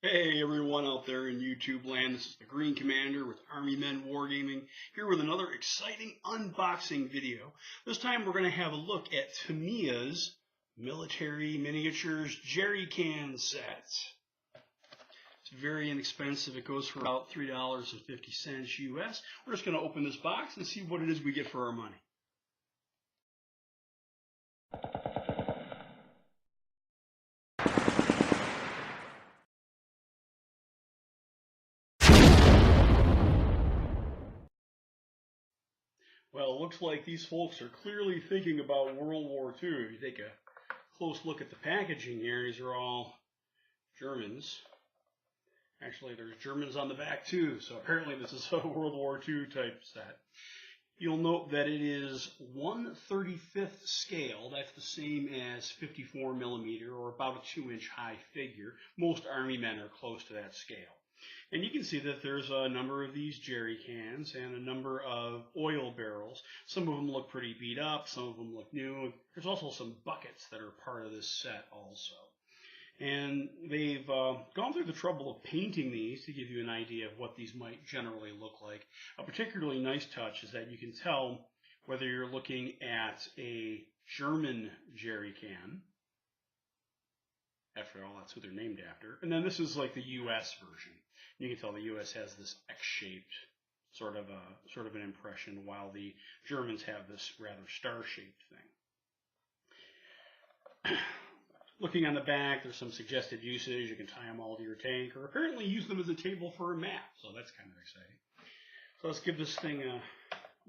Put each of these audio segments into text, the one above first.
Hey everyone out there in YouTube land, this is the Green Commander with Army Men Wargaming, here with another exciting unboxing video. This time we're going to have a look at Tamiya's Military Miniatures Jerry Can set. It's very inexpensive, it goes for about $3.50 US. We're just going to open this box and see what it is we get for our money. Well, it looks like these folks are clearly thinking about World War II. If you take a close look at the packaging here, these are all Germans. Actually, there's Germans on the back too, so apparently this is a World War II type set. You'll note that it is 1/35th scale. That's the same as 54 millimeter, or about a 2-inch high figure. Most Army men are close to that scale. And you can see that there's a number of these jerry cans and a number of oil barrels. Some of them look pretty beat up, some of them look new. There's also some buckets that are part of this set also. And they've gone through the trouble of painting these to give you an idea of what these might generally look like. A particularly nice touch is that you can tell whether you're looking at a German jerry can. After all, that's who they're named after. And then this is like the U.S. version. You can tell the U.S. has this X-shaped sort of an impression, while the Germans have this rather star-shaped thing. Looking on the back, there's some suggested usage. You can tie them all to your tank, or apparently use them as a table for a map. So that's kind of exciting. So let's give this thing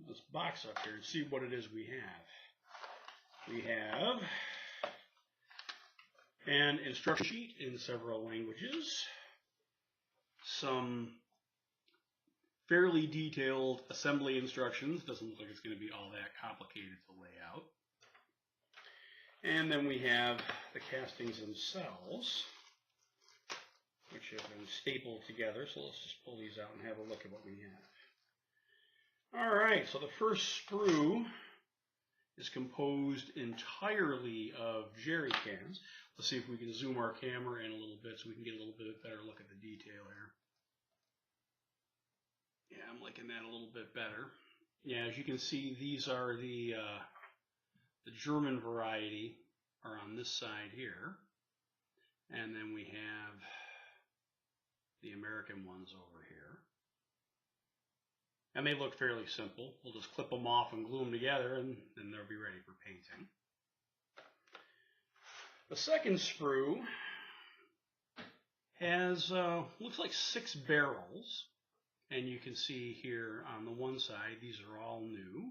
this box up here and see what it is we have. We have an instruction sheet in several languages, some fairly detailed assembly instructions. Doesn't look like it's going to be all that complicated to lay out. And then we have the castings themselves, which have been stapled together. So let's just pull these out and have a look at what we have. All right, so the first sprue is composed entirely of jerry cans. Let's see if we can zoom our camera in a little bit so we can get a little bit better look at the detail here. Yeah, I'm liking that a little bit better. Yeah, as you can see, these are the German variety are on this side here. And then we have the American ones over here. And they look fairly simple. We'll just clip them off and glue them together, and then they'll be ready for painting. The second sprue has, looks like 6 barrels. And you can see here on the one side, these are all new.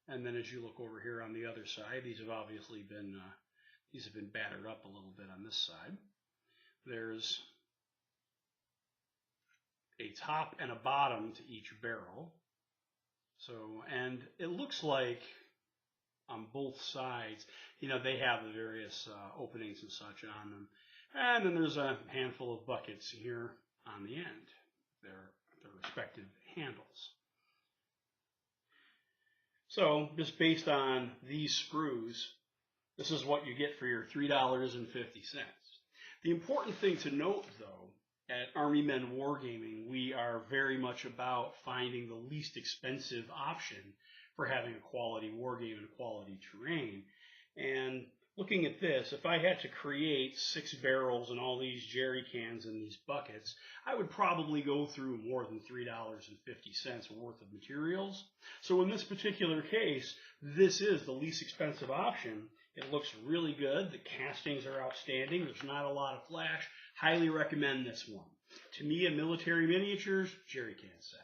And then as you look over here on the other side, these have obviously been, battered up a little bit on this side. There's a top and a bottom to each barrel. So, and it looks like on both sides, you know, they have the various openings and such on them. And then there's a handful of buckets here on the end, their respective handles. So, just based on these sprues, this is what you get for your $3.50. The important thing to note, though, at Army Men Wargaming, we are very much about finding the least expensive option for having a quality wargame and quality terrain. And looking at this, if I had to create 6 barrels and all these jerry cans in these buckets, I would probably go through more than $3.50 worth of materials. So in this particular case, this is the least expensive option. It looks really good. The castings are outstanding. There's not a lot of flash. Highly recommend this one. Tamiya Military Miniatures Jerry Can Set.